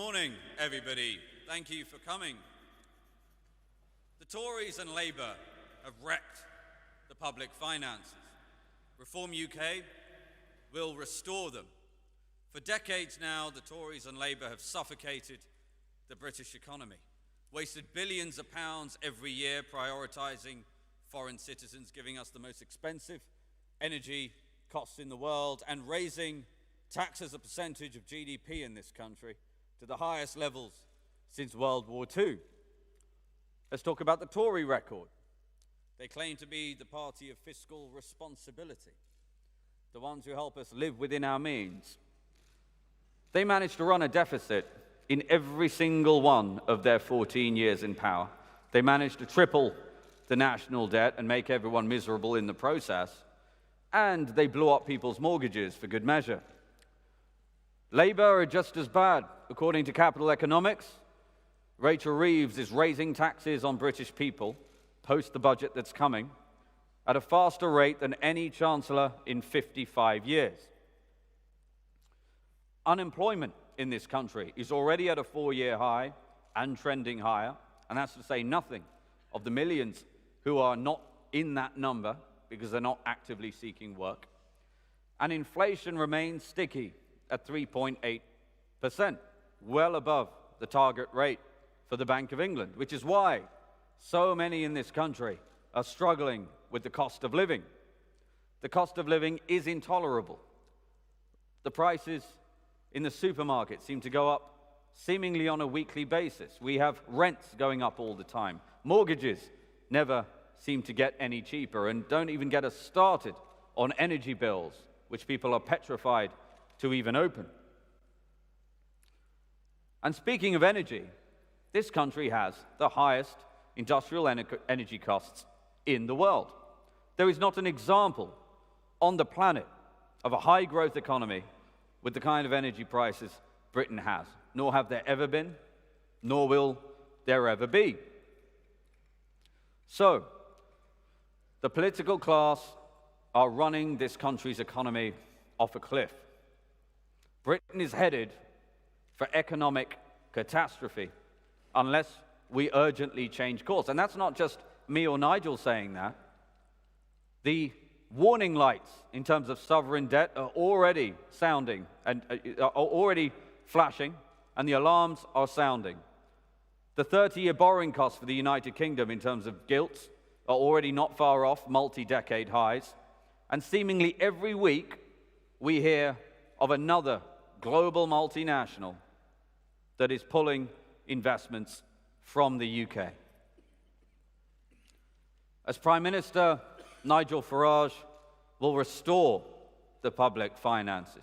morning, everybody. Thank you for coming. The Tories and Labour have wrecked the public finances. Reform UK will restore them. For decades now, the Tories and Labour have suffocated the British economy, wasted billions of pounds every year prioritising foreign citizens, giving us the most expensive energy costs in the world, and raising tax as a percentage of GDP in this country to the highest levels since World War II. Let's talk about the Tory record. They claim to be the party of fiscal responsibility, the ones who help us live within our means. They managed to run a deficit in every single one of their 14 years in power. They managed to triple the national debt and make everyone miserable in the process. And they blew up people's mortgages for good measure. Labour are just as bad. According to Capital Economics, Rachel Reeves is raising taxes on British people, post the budget that's coming, at a faster rate than any chancellor in 55 years. Unemployment in this country is already at a 4-year high and trending higher, and that's to say nothing of the millions who are not in that number because they're not actively seeking work. And inflation remains sticky at 3.8%, well above the target rate for the Bank of England, which is why so many in this country are struggling with the cost of living. The cost of living is intolerable. The prices in the supermarket seem to go up seemingly on a weekly basis. We have rents going up all the time. Mortgages never seem to get any cheaper, and don't even get us started on energy bills, which people are petrified to even open. And speaking of energy, this country has the highest industrial energy costs in the world. There is not an example on the planet of a high-growth economy with the kind of energy prices Britain has, nor have there ever been, nor will there ever be. So, the political class are running this country's economy off a cliff. Britain is headed for economic catastrophe unless we urgently change course. And that's not just me or Nigel saying that. The warning lights in terms of sovereign debt are already sounding and are already flashing, and the alarms are sounding. The 30-year borrowing costs for the United Kingdom in terms of gilts are already not far off multi-decade highs, and seemingly every week we hear of another global multinational that is pulling investments from the UK. As Prime Minister, Nigel Farage will restore the public finances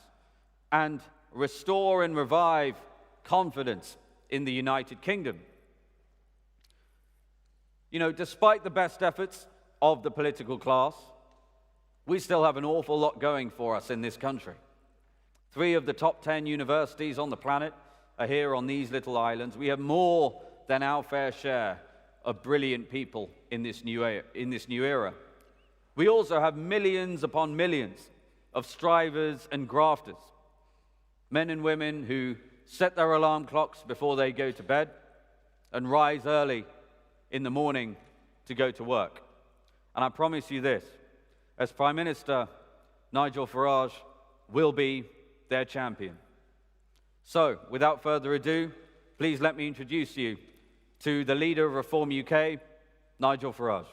and restore and revive confidence in the United Kingdom. You know, despite the best efforts of the political class, we still have an awful lot going for us in this country. 3 of the top 10 universities on the planet are here on these little islands. We have more than our fair share of brilliant people in this new era. We also have millions upon millions of strivers and grafters, men and women who set their alarm clocks before they go to bed and rise early in the morning to go to work. And I promise you this, as Prime Minister, Nigel Farage will be their champion. So, without further ado, please let me introduce you to the leader of Reform UK, Nigel Farage.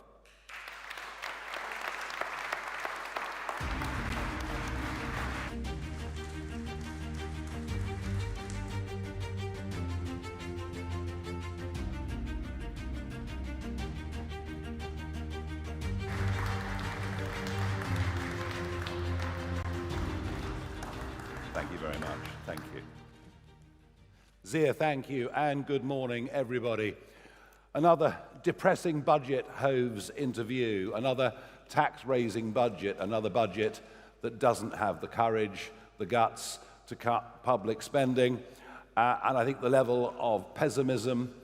Thank you very much. Thank you. Zia, thank you, and good morning, everybody. Another depressing budget hoves into view, another tax-raising budget, another budget that doesn't have the courage, the guts to cut public spending, and I think the level of pessimism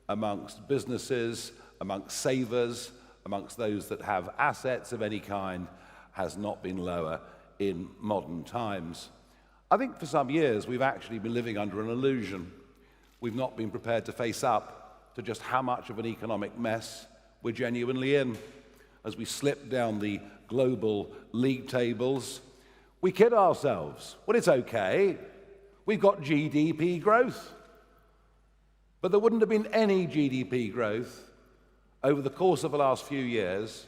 amongst businesses, amongst savers, amongst those that have assets of any kind has not been lower in modern times. I think for some years we've actually been living under an illusion we've not been prepared to face up to just how much of an economic mess we're genuinely in. As we slip down the global league tables, we kid ourselves. Well, it's okay. We've got GDP growth. But there wouldn't have been any GDP growth over the course of the last few years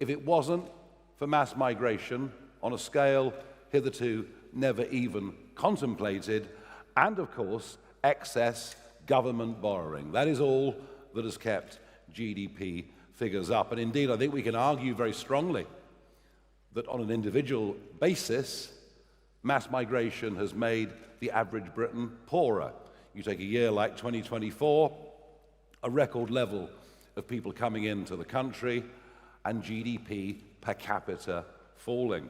if it wasn't for mass migration on a scale hitherto never even contemplated, and of course, excess government borrowing. That is all that has kept GDP figures up. And indeed, I think we can argue very strongly that on an individual basis, mass migration has made the average Briton poorer. You take a year like 2024, a record level of people coming into the country, and GDP per capita falling.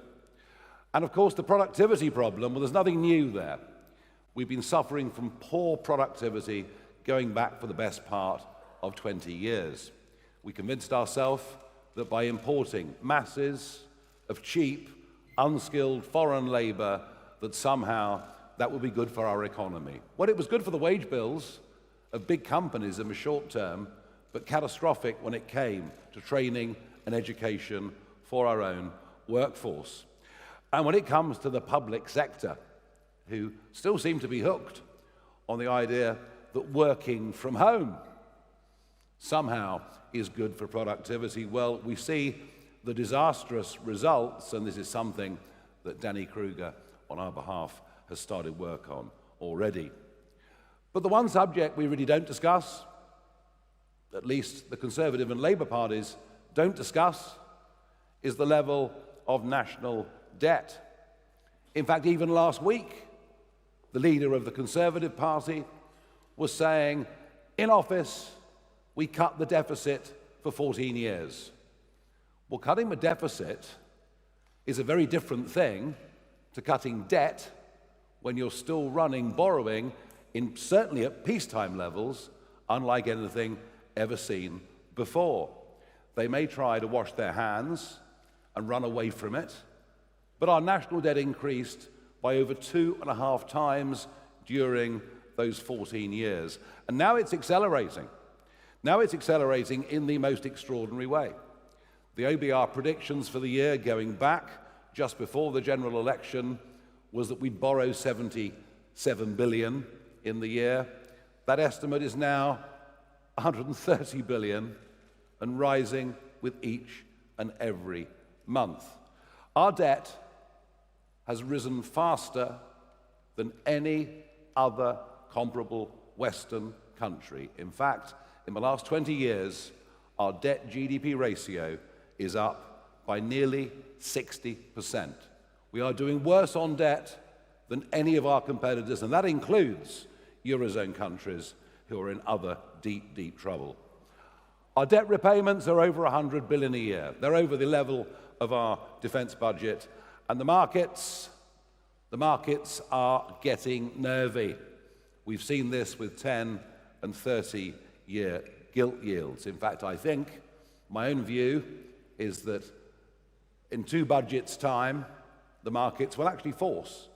And of course, the productivity problem, well, there's nothing new there. We've been suffering from poor productivity going back for the best part of 20 years. We convinced ourselves that by importing masses of cheap, unskilled foreign labor, that somehow that would be good for our economy. Well, it was good for the wage bills of big companies in the short term, but catastrophic when it came to training and education for our own workforce. And when it comes to the public sector, who still seem to be hooked on the idea that working from home somehow is good for productivity, well, we see the disastrous results, and this is something that Danny Kruger, on our behalf, has started work on already. But the one subject we really don't discuss, at least the Conservative and Labour parties don't discuss, is the level of national debt. In fact, even last week, the leader of the Conservative Party was saying, in office, we cut the deficit for 14 years. Well, cutting the deficit is a very different thing to cutting debt when you're still running borrowing in certainly at peacetime levels, unlike anything ever seen before. They may try to wash their hands and run away from it, but our national debt increased by over 2.5 times during those 14 years. And now it's accelerating. Now it's accelerating in the most extraordinary way. The OBR predictions for the year going back just before the general election was that we'd borrow 77 billion in the year. That estimate is now 130 billion and rising with each and every month. Our debt has risen faster than any other comparable Western country. In fact, in the last 20 years, our debt-GDP ratio is up by nearly 60%. We are doing worse on debt than any of our competitors, and that includes Eurozone countries who are in other deep, deep trouble. Our debt repayments are over 100 billion a year. They're over the level of our defense budget, and the markets are getting nervy. We've seen this with 10 and 30-year gilt yields. In fact, I think my own view is that in 2 budgets' time, the markets will actually force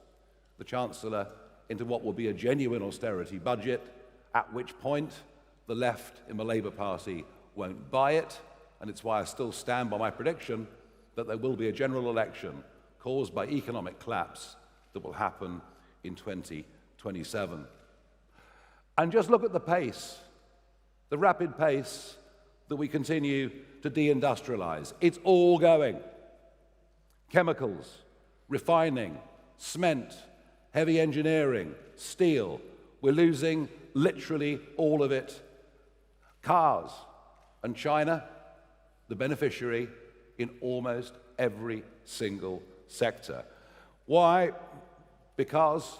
the Chancellor into what will be a genuine austerity budget, at which point the left in the Labour Party won't buy it, and it's why I still stand by my prediction that there will be a general election caused by economic collapse that will happen in 2027. And just look at the pace, the rapid pace that we continue to deindustrialize. It's all going. Chemicals, refining, cement, heavy engineering, steel. We're losing literally all of it. Cars, and China, the beneficiary in almost every single sector. Why? Because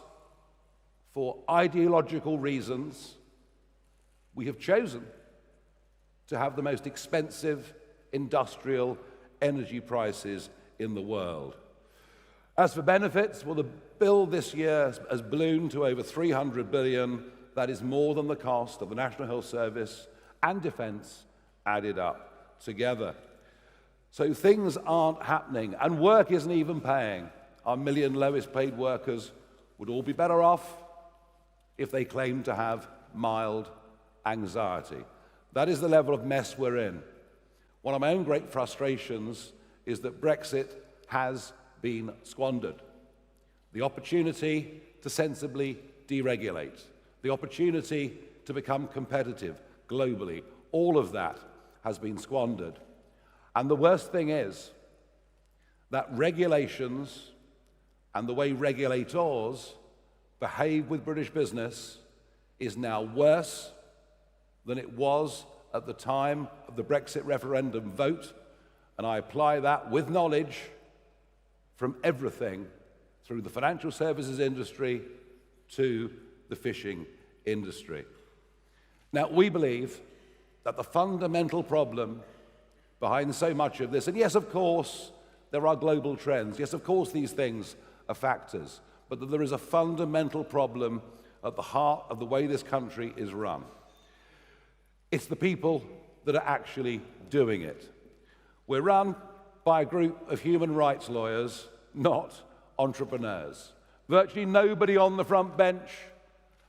for ideological reasons, we have chosen to have the most expensive industrial energy prices in the world. As for benefits, well, the bill this year has ballooned to over 300 billion. That is more than the cost of the National Health Service and defense added up together. So things aren't happening, and work isn't even paying. Our million lowest paid workers would all be better off if they claimed to have mild anxiety. That is the level of mess we're in. One of my own great frustrations is that Brexit has been squandered. The opportunity to sensibly deregulate, the opportunity to become competitive globally, all of that has been squandered. And the worst thing is that regulations and the way regulators behave with British business is now worse than it was at the time of the Brexit referendum vote, and I apply that with knowledge from everything through the financial services industry to the fishing industry. Now, we believe that the fundamental problem behind so much of this, and yes, of course, there are global trends, yes, of course, these things are factors, but that there is a fundamental problem at the heart of the way this country is run. It's the people that are actually doing it. We're run by a group of human rights lawyers, not entrepreneurs. Virtually nobody on the front bench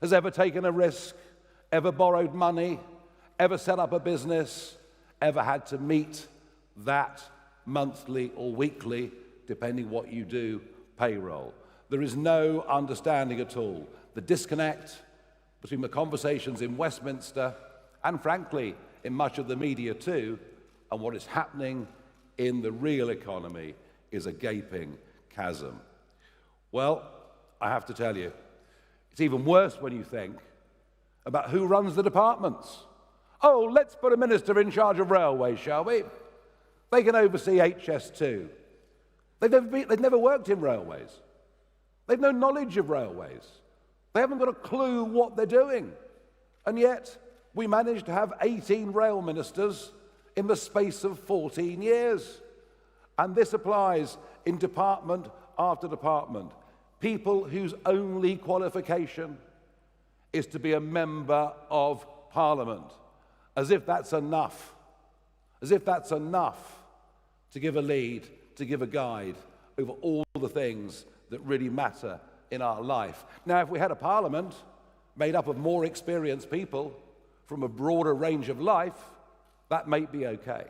has ever taken a risk, ever borrowed money, ever set up a business, ever had to meet that monthly or weekly, depending what you do, payroll. There is no understanding at all the disconnect between the conversations in Westminster and, frankly, in much of the media too, and what is happening in the real economy is a gaping chasm. Well, I have to tell you, it's even worse when you think about who runs the departments. Oh, let's put a minister in charge of railways, shall we? They can oversee HS2. They've never worked in railways. They've no knowledge of railways. They haven't got a clue what they're doing. And yet, we managed to have 18 rail ministers in the space of 14 years. And this applies in department after department. People whose only qualification is to be a member of Parliament. As if that's enough. As if that's enough to give a lead, to give a guide over all the things that really matter in our life. Now, if we had a Parliament made up of more experienced people from a broader range of life, that might be okay.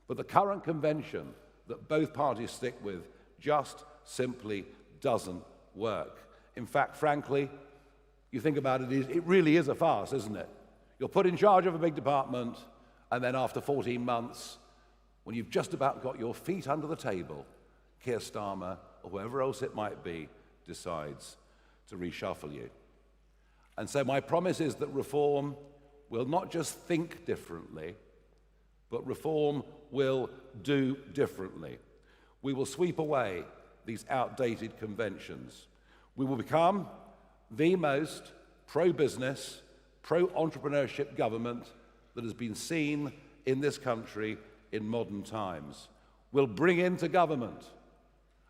But the current convention that both parties stick with just simply doesn't work. In fact, frankly, you think about it, it really is a farce, isn't it? You're put in charge of a big department, and then after 14 months, when you've just about got your feet under the table, Keir Starmer, or whoever else it might be, decides to reshuffle you. And so my promise is that reform will not just think differently, but reform will do differently. We will sweep away these outdated conventions. We will become the most pro-business, pro-entrepreneurship government that has been seen in this country in modern times. We'll bring into government,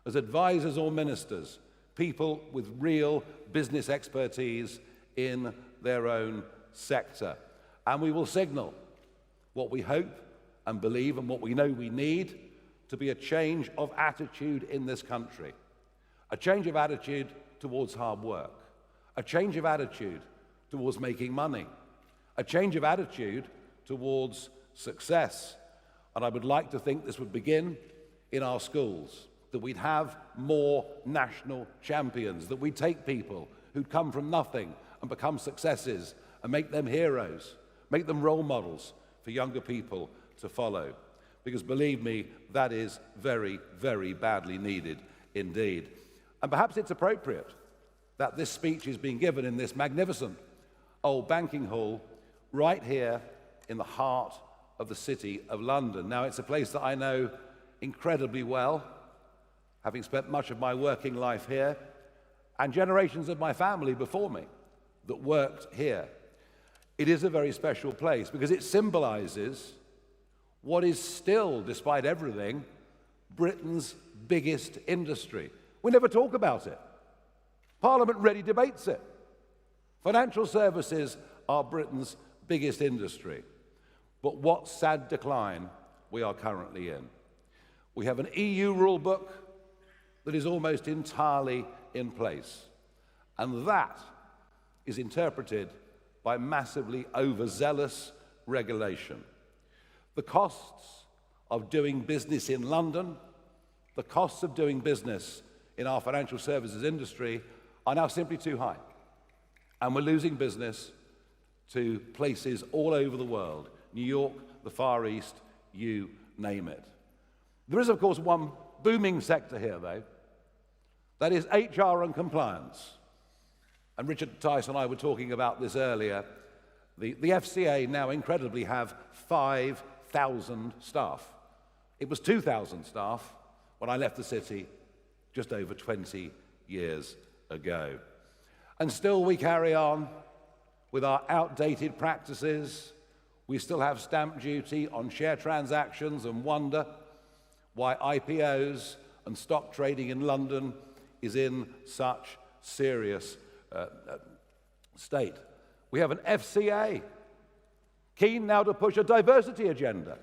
as advisors or ministers, people with real business expertise in their own sector. And we will signal what we hope and believe and what we know we need to be a change of attitude in this country. A change of attitude towards hard work. A change of attitude towards making money. A change of attitude towards success. And I would like to think this would begin in our schools, that we'd have more national champions, that we'd take people who'd come from nothing and become successes and make them heroes, make them role models for younger people to follow. Because believe me, that is very, very badly needed indeed. And perhaps it's appropriate that this speech is being given in this magnificent old banking hall right here in the heart of the City of London. Now, it's a place that I know incredibly well, having spent much of my working life here, and generations of my family before me that worked here. It is a very special place because it symbolizes what is still, despite everything, Britain's biggest industry. We never talk about it. Parliament rarely debates it. Financial services are Britain's biggest industry. But what sad decline we are currently in. We have an EU rule book that is almost entirely in place. And that is interpreted by massively overzealous regulation. The costs of doing business in London, the costs of doing business in our financial services industry are now simply too high. And we're losing business to places all over the world, New York, the Far East, you name it. There is, of course, one booming sector here, though. That is HR and compliance. And Richard Tice and I were talking about this earlier. The FCA now incredibly have 5,000 staff. It was 2,000 staff when I left the city just over 20 years ago. And still we carry on with our outdated practices. We still have stamp duty on share transactions and wonder why IPOs and stock trading in London is in such serious state. We have an FCA keen now to push a diversity agenda,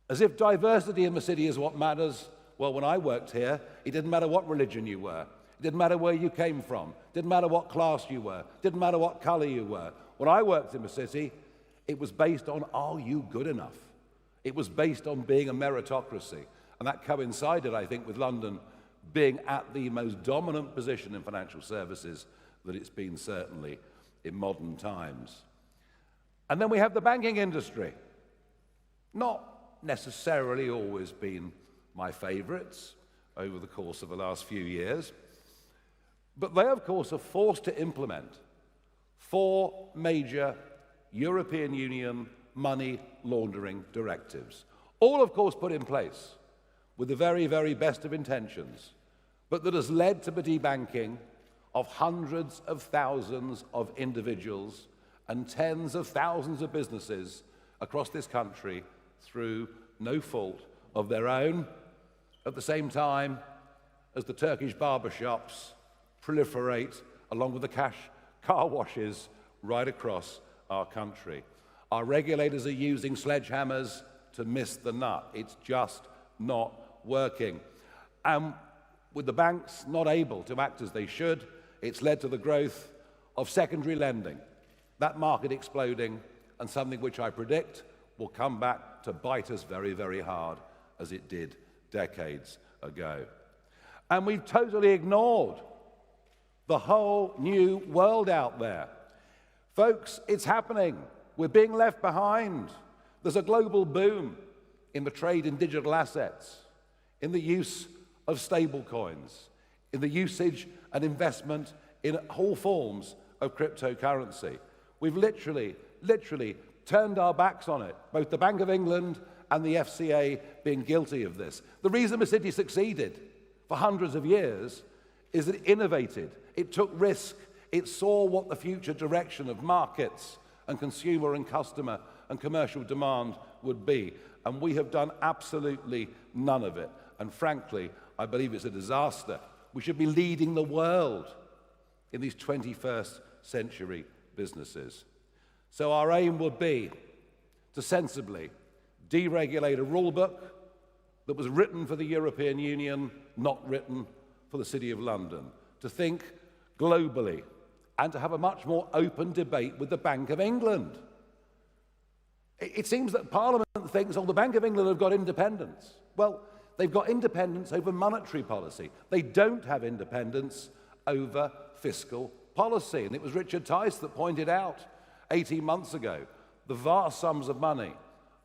as if diversity in the city is what matters. Well, when I worked here, it didn't matter what religion you were. It didn't matter where you came from. It didn't matter what class you were. It didn't matter what color you were. When I worked in the city, it was based on, are you good enough? It was based on being a meritocracy. And that coincided, I think, with London being at the most dominant position in financial services that it's been certainly in modern times. And then we have the banking industry. Not necessarily always been my favorites over the course of the last few years. But they, of course, are forced to implement 4 major European Union money laundering directives. All, of course, put in place with the very, very best of intentions, but that has led to the debanking of hundreds of thousands of individuals and tens of thousands of businesses across this country through no fault of their own, at the same time as the Turkish barbershops proliferate along with the cash car washes right across our country. Our regulators are using sledgehammers to miss the nut. It's just not working. And with the banks not able to act as they should, it's led to the growth of secondary lending, that market exploding, and something which I predict will come back to bite us very, very hard, as it did decades ago. And we've totally ignored the whole new world out there. Folks, it's happening. We're being left behind. There's a global boom in the trade in digital assets, in the use of stable coins, in the usage and investment in all forms of cryptocurrency. We've literally turned our backs on it, both the Bank of England and the FCA being guilty of this. The reason the city succeeded for hundreds of years is that it innovated, it took risk, it saw what the future direction of markets and consumer and customer and commercial demand would be. And we have done absolutely none of it. And frankly, I believe it's a disaster. We should be leading the world in these 21st century businesses. So our aim would be to sensibly deregulate a rule book that was written for the European Union, not written for the City of London, to think globally and to have a much more open debate with the Bank of England. It seems that Parliament thinks, oh, the Bank of England have got independence. Well, they've got independence over monetary policy. They don't have independence over fiscal policy. And it was Richard Tice that pointed out 18 months ago the vast sums of money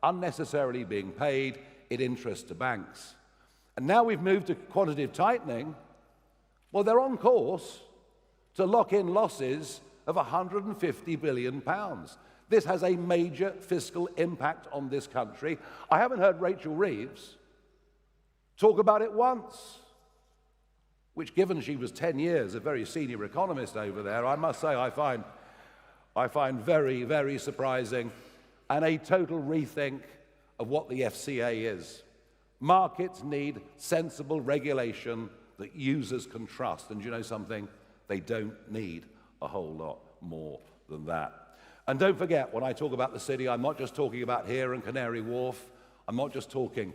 unnecessarily being paid in interest to banks. And now we've moved to quantitative tightening. Well, they're on course to lock in losses of £150 billion. This has a major fiscal impact on this country. I haven't heard Rachel Reeves talk about it once, which, given she was 10 years a very senior economist over there, I must say I find very, very surprising, and a total rethink of what the FCA is. Markets need sensible regulation that users can trust. And you know something? They don't need a whole lot more than that. And don't forget, when I talk about the city, I'm not just talking about here and Canary Wharf. I'm not just talking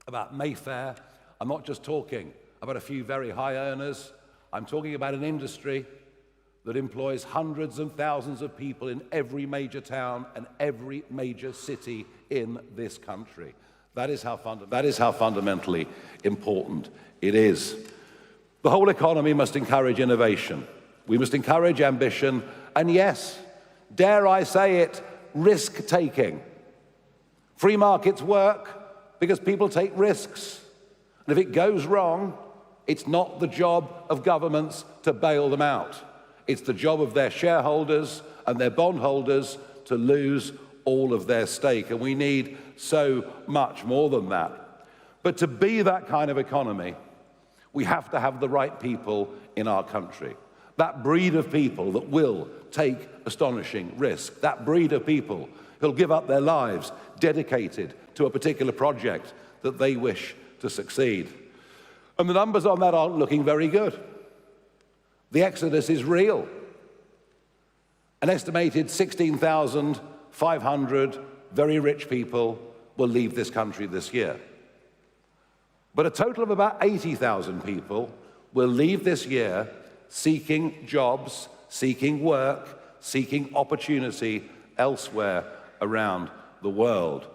about Mayfair. I'm not just talking about a few very high earners. I'm talking about an industry that employs hundreds and thousands of people in every major town and every major city in this country. That is how fundamentally important it is. The whole economy must encourage innovation. We must encourage ambition, and yes, dare I say it, risk-taking. Free markets work because people take risks. And if it goes wrong, it's not the job of governments to bail them out. It's the job of their shareholders and their bondholders to lose all of their stake. And we need so much more than that. But to be that kind of economy, we have to have the right people in our country. That breed of people that will take astonishing risk. That breed of people who'll give up their lives dedicated to a particular project that they wish to succeed. And the numbers on that aren't looking very good. The exodus is real. An estimated 16,500 very rich people will leave this country this year. But a total of about 80,000 people will leave this year seeking jobs, seeking work, seeking opportunity elsewhere around the world.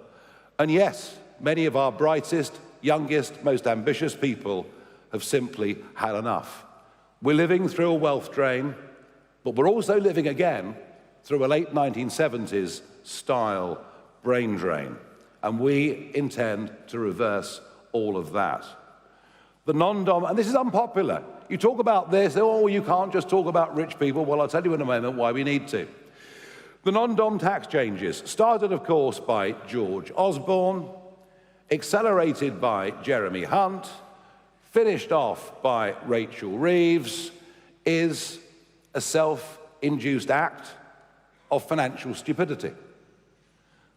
And yes, many of our brightest, youngest, most ambitious people have simply had enough. We're living through a wealth drain, but we're also living again through a late 1970s style brain drain. And we intend to reverse all of that. The and this is unpopular. You talk about this, oh, you can't just talk about rich people. Well, I'll tell you in a moment why we need to. The non-dom tax changes started, of course, by George Osborne, accelerated by Jeremy Hunt, finished off by Rachel Reeves, is a self-induced act of financial stupidity.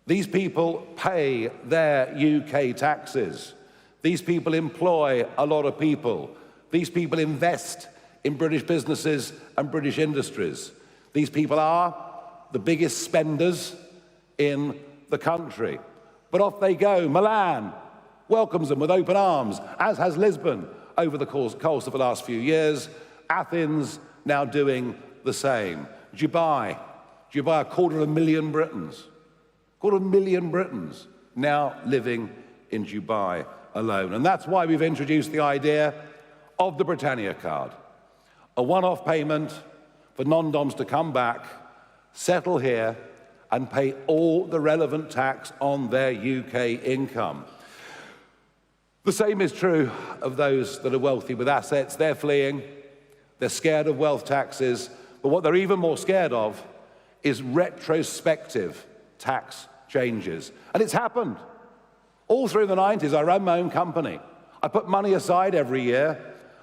These people pay their UK taxes. These people employ a lot of people. These people invest in British businesses and British industries. These people are the biggest spenders in the country. But off they go. Milan welcomes them with open arms, as has Lisbon over the course of the last few years. Athens now doing the same. Dubai, a 250,000 Britons. 250,000 Britons now living in Dubai alone. And that's why we've introduced the idea of the Britannia card. A one-off payment for non-doms to come back, settle here, and pay all the relevant tax on their UK income. The same is true of those that are wealthy with assets. They're fleeing. They're scared of wealth taxes. But what they're even more scared of is retrospective tax changes. And it's happened. All through the 90s, I ran my own company. I put money aside every year.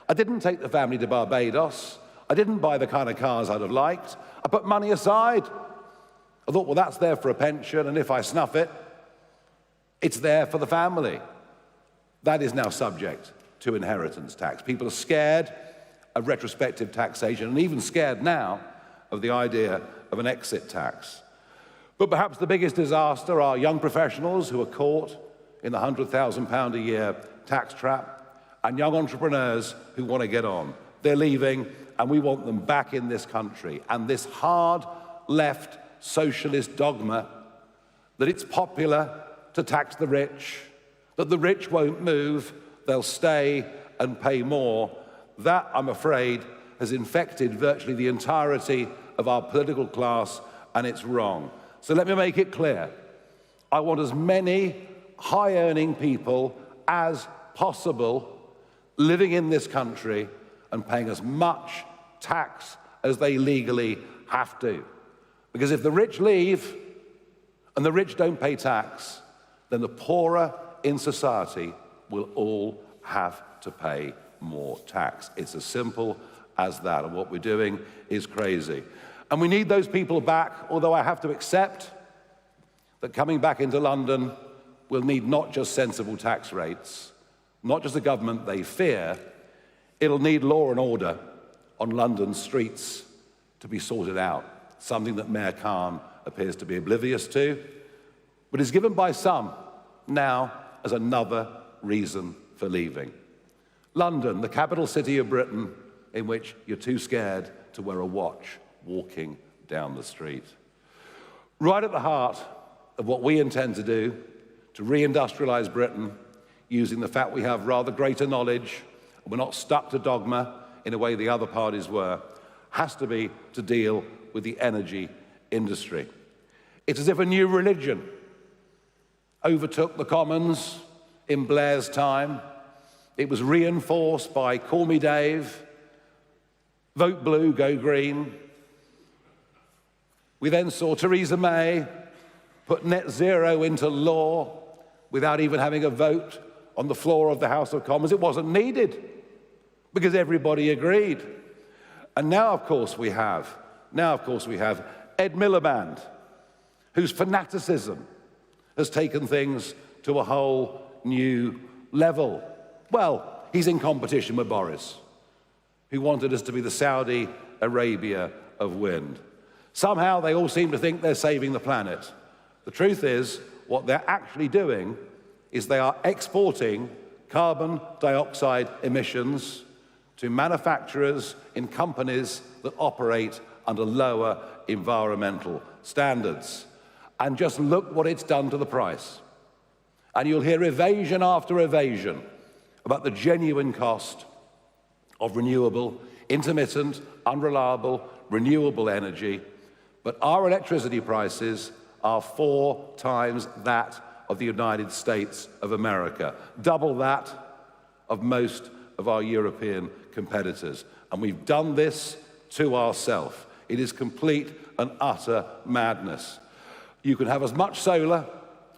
I didn't take the family to Barbados. I didn't buy the kind of cars I'd have liked. I put money aside. I thought, well, that's there for a pension, and if I snuff it, it's there for the family. That is now subject to inheritance tax. People are scared of retrospective taxation, and even scared now of the idea of an exit tax. But perhaps the biggest disaster are young professionals who are caught in the £100,000 a year tax trap, and young entrepreneurs who want to get on. They're leaving, and we want them back in this country. And this hard left socialist dogma that it's popular to tax the rich, that the rich won't move, they'll stay and pay more, that, I'm afraid, has infected virtually the entirety of our political class, and it's wrong. So let me make it clear. I want as many high-earning people as possible living in this country and paying as much tax as they legally have to. Because if the rich leave and the rich don't pay tax, then the poorer in society will all have to pay more tax. It's as simple as that, and what we're doing is crazy. And we need those people back, although I have to accept that coming back into London will need not just sensible tax rates, not just a government they fear, it'll need law and order on London's streets to be sorted out, something that Mayor Khan appears to be oblivious to, but is given by some now as another reason for leaving. London, the capital city of Britain, in which you're too scared to wear a watch walking down the street. Right at the heart of what we intend to do to reindustrialize Britain, using the fact we have rather greater knowledge, and we're not stuck to dogma in a way the other parties were, has to be to deal with the energy industry. It's as if a new religion overtook the Commons in Blair's time. It was reinforced by Call Me Dave, Vote Blue, Go Green. We then saw Theresa May put net zero into law without even having a vote on the floor of the House of Commons. It wasn't needed because everybody agreed. And now, of course, we have Ed Miliband, whose fanaticism has taken things to a whole new level. Well, he's in competition with Boris, who wanted us to be the Saudi Arabia of wind. Somehow they all seem to think they're saving the planet. The truth is, what they're actually doing is they are exporting carbon dioxide emissions to manufacturers in companies that operate under lower environmental standards. And just look what it's done to the price. And you'll hear evasion after evasion about the genuine cost of renewable, intermittent, unreliable, renewable energy. But our electricity prices are 4 times that of the United States of America, double that of most of our European competitors. And we've done this to ourselves. It is complete and utter madness. You can have as much solar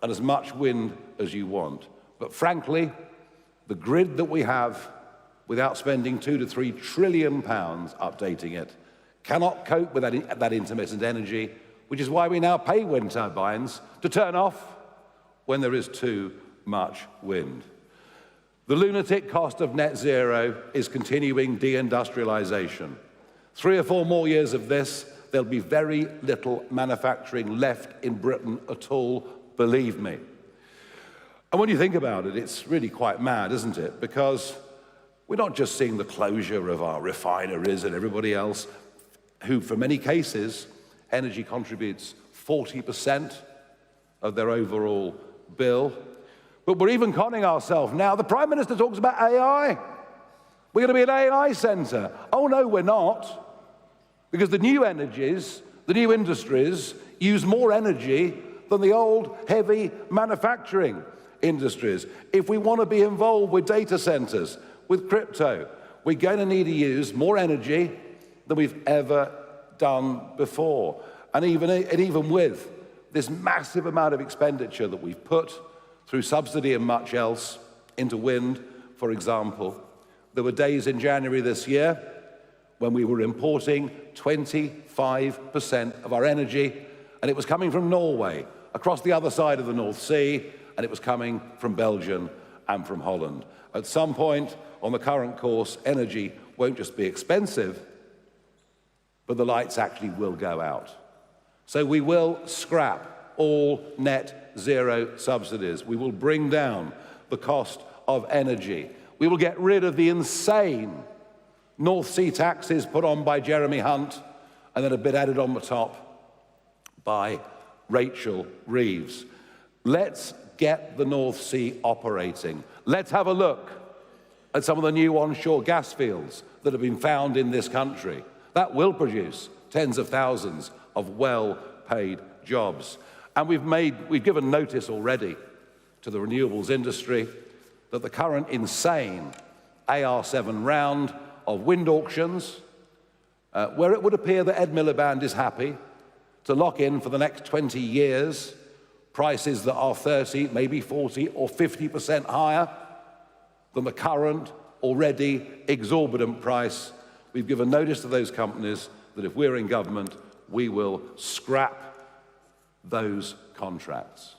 and as much wind as you want. But frankly, the grid that we have, without spending 2 to 3 trillion pounds updating it, cannot cope with that intermittent energy, which is why we now pay wind turbines to turn off when there is too much wind. The lunatic cost of net zero is continuing deindustrialization. 3 or 4 more years of this, there'll be very little manufacturing left in Britain at all, believe me. And when you think about it, it's really quite mad, isn't it? Because we're not just seeing the closure of our refineries and everybody else, who, for many cases, energy contributes 40% of their overall bill. But we're even conning ourselves now. The Prime Minister talks about AI. We're going to be an AI centre. Oh, no, we're not. Because the new energies, the new industries, use more energy than the old, heavy manufacturing industries. If we want to be involved with data centres, with crypto, we're going to need to use more energy than we've ever done before. And even with this massive amount of expenditure that we've put through subsidy and much else into wind, for example, there were days in January this year when we were importing 25% of our energy, and it was coming from Norway, across the other side of the North Sea, and it was coming from Belgium and from Holland. At some point on the current course, energy won't just be expensive, but the lights actually will go out. So we will scrap all net zero subsidies. We will bring down the cost of energy. We will get rid of the insane North Sea taxes put on by Jeremy Hunt and then a bit added on the top by Rachel Reeves. Let's get the North Sea operating. Let's have a look at some of the new onshore gas fields that have been found in this country. That will produce tens of thousands of well-paid jobs. And we've given notice already to the renewables industry that the current insane AR7 round of wind auctions, where it would appear that Ed Miliband is happy to lock in for the next 20 years prices that are 30, maybe 40 or 50% higher than the current already exorbitant price. We've given notice to those companies that if we're in government, we will scrap those contracts.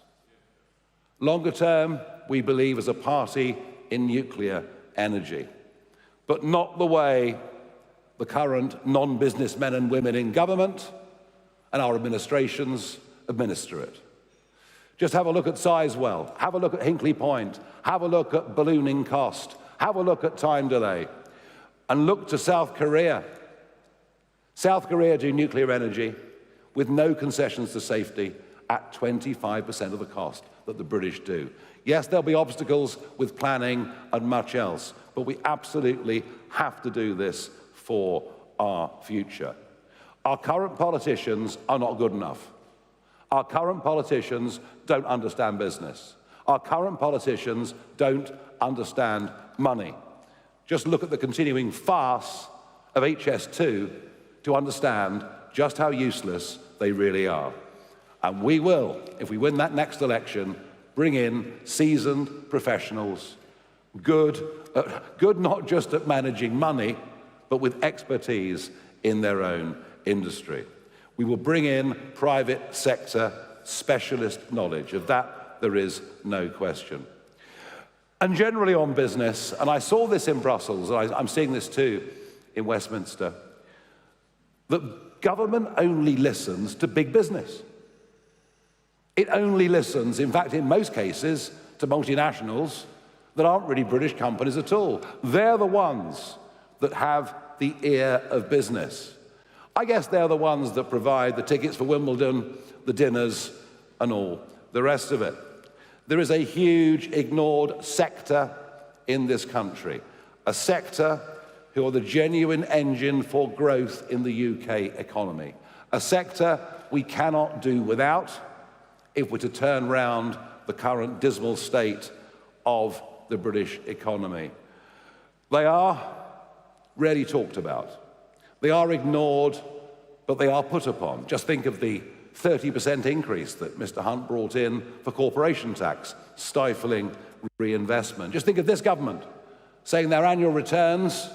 Longer term, we believe as a party in nuclear energy, but not the way the current non-businessmen and women in government and our administrations administer it. Just have a look at Sizewell, have a look at Hinkley Point, have a look at ballooning cost, have a look at time delay, and look to South Korea. South Korea do nuclear energy with no concessions to safety at 25% of the cost that the British do. Yes, there'll be obstacles with planning and much else, but we absolutely have to do this for our future. Our current politicians are not good enough. Our current politicians don't understand business. Our current politicians don't understand money. Just look at the continuing farce of HS2 to understand just how useless they really are. And we will, if we win that next election, bring in seasoned professionals, good not just at managing money, but with expertise in their own industry. We will bring in private sector specialist knowledge. Of that, there is no question. And generally on business, and I saw this in Brussels, and I'm seeing this too in Westminster, that government only listens to big business. It only listens, in fact, in most cases, to multinationals that aren't really British companies at all. They're the ones that have the ear of business. I guess they're the ones that provide the tickets for Wimbledon, the dinners, and all the rest of it. There is a huge ignored sector in this country, a sector who are the genuine engine for growth in the UK economy, a sector we cannot do without if we're to turn round the current dismal state of the British economy. They are rarely talked about. They are ignored, but they are put upon. Just think of the 30% increase that Mr. Hunt brought in for corporation tax, stifling reinvestment. Just think of this government saying their annual returns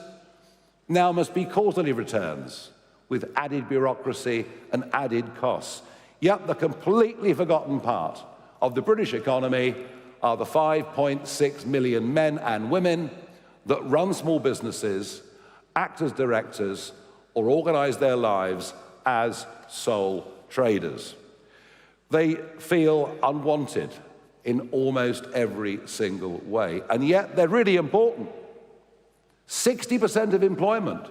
now must be quarterly returns with added bureaucracy and added costs. Yet the completely forgotten part of the British economy are the 5.6 million men and women that run small businesses, act as directors, or organize their lives as sole traders. They feel unwanted in almost every single way, and yet they're really important. 60% of employment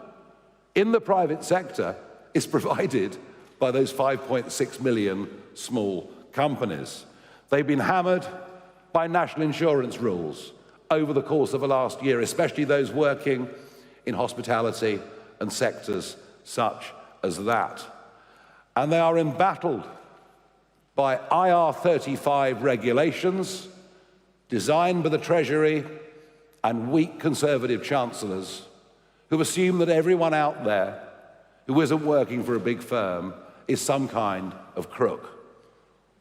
in the private sector is provided by those 5.6 million small companies. They've been hammered by national insurance rules over the course of the last year, especially those working in hospitality and sectors such as that. And they are embattled by IR35 regulations designed by the Treasury and weak Conservative chancellors who assume that everyone out there who isn't working for a big firm is some kind of crook.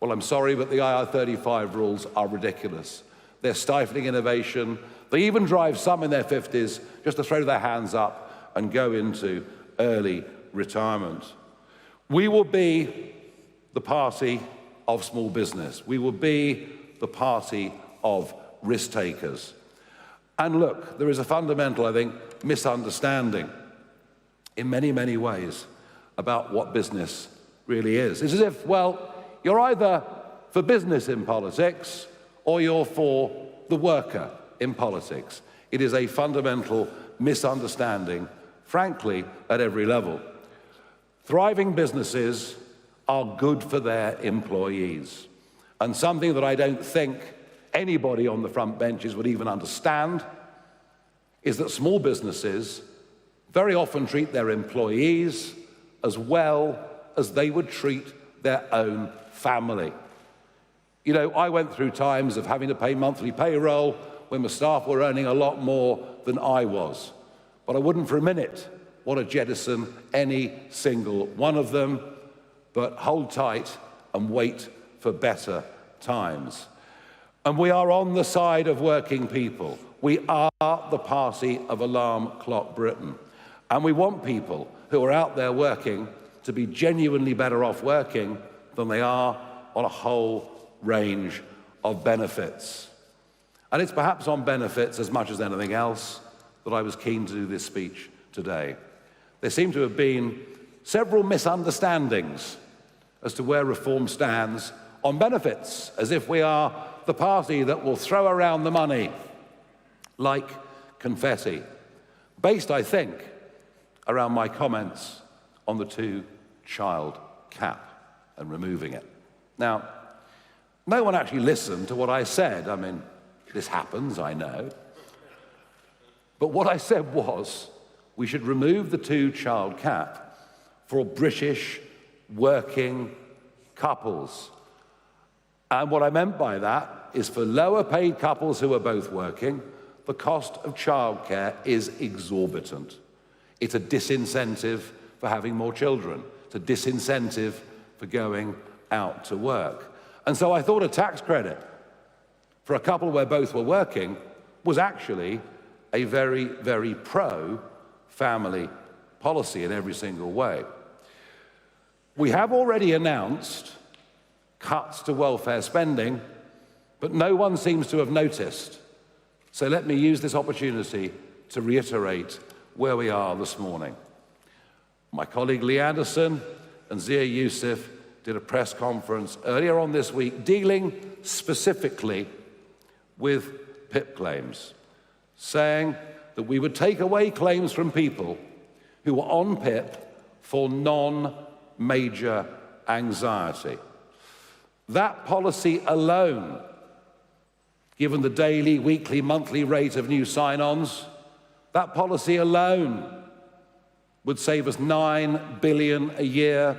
Well, I'm sorry, but the IR35 rules are ridiculous. They're stifling innovation. They even drive some in their 50s just to throw their hands up and go into early retirement. We will be the party of small business. We will be the party of risk takers. And look, there is a fundamental, I think, misunderstanding in many, many ways about what business really is. It's as if, well, you're either for business in politics or you're for the worker in politics. It is a fundamental misunderstanding, frankly, at every level. Thriving businesses are good for their employees. And something that I don't think anybody on the front benches would even understand is that small businesses very often treat their employees as well as they would treat their own family. You know, I went through times of having to pay monthly payroll when my staff were earning a lot more than I was. But I wouldn't for a minute want to jettison any single one of them, but hold tight and wait for better times. And we are on the side of working people. We are the party of Alarm Clock Britain. And we want people who are out there working to be genuinely better off working than they are on a whole range of benefits. And it's perhaps on benefits as much as anything else that I was keen to do this speech today. There seem to have been several misunderstandings as to where reform stands on benefits, as if we are the party that will throw around the money like confetti, based, I think, around my comments on the two-child cap and removing it. Now, no one actually listened to what I said. I mean, this happens, I know. But what I said was, we should remove the two-child cap for British working couples. And what I meant by that is for lower-paid couples who are both working, the cost of childcare is exorbitant. It's a disincentive for having more children. It's a disincentive for going out to work. And so I thought a tax credit for a couple where both were working was actually a very, very pro-family policy in every single way. We have already announced cuts to welfare spending, but no one seems to have noticed. So let me use this opportunity to reiterate where we are this morning. My colleague Lee Anderson and Zia Youssef did a press conference earlier on this week dealing specifically with PIP claims, saying that we would take away claims from people who were on PIP for non-major anxiety. That policy alone, given the daily, weekly, monthly rate of new sign-ons, that policy alone would save us $9 billion a year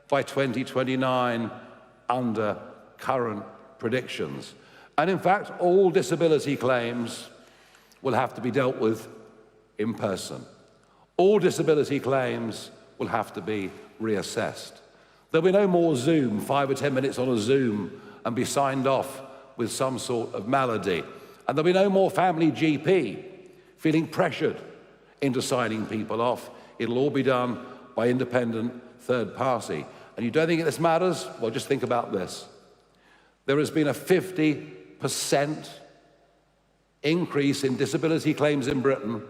by 2029 under current predictions. And in fact, all disability claims will have to be dealt with in person. All disability claims will have to be reassessed. There'll be no more Zoom, 5 or 10 minutes on a Zoom, and be signed off with some sort of malady. And there'll be no more family GP feeling pressured into signing people off. It'll all be done by independent third party. And you don't think this matters? Well, just think about this. There has been a 50% increase in disability claims in Britain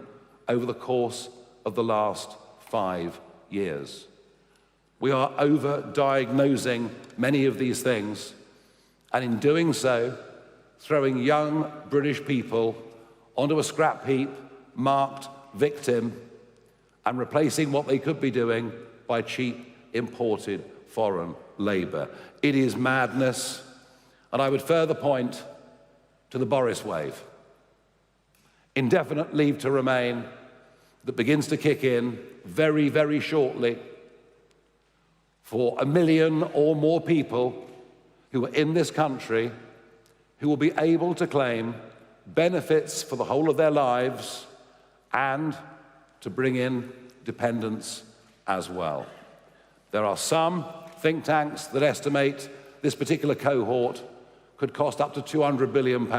over the course of the last 5 years. We are over-diagnosing many of these things, and in doing so, throwing young British people onto a scrap heap marked victim and replacing what they could be doing by cheap imported foreign labour. It is madness, and I would further point to the Boris wave. Indefinite leave to remain that begins to kick in very, very shortly for 1 million or more people who are in this country who will be able to claim benefits for the whole of their lives and to bring in dependents as well. There are some think tanks that estimate this particular cohort could cost up to £200 billion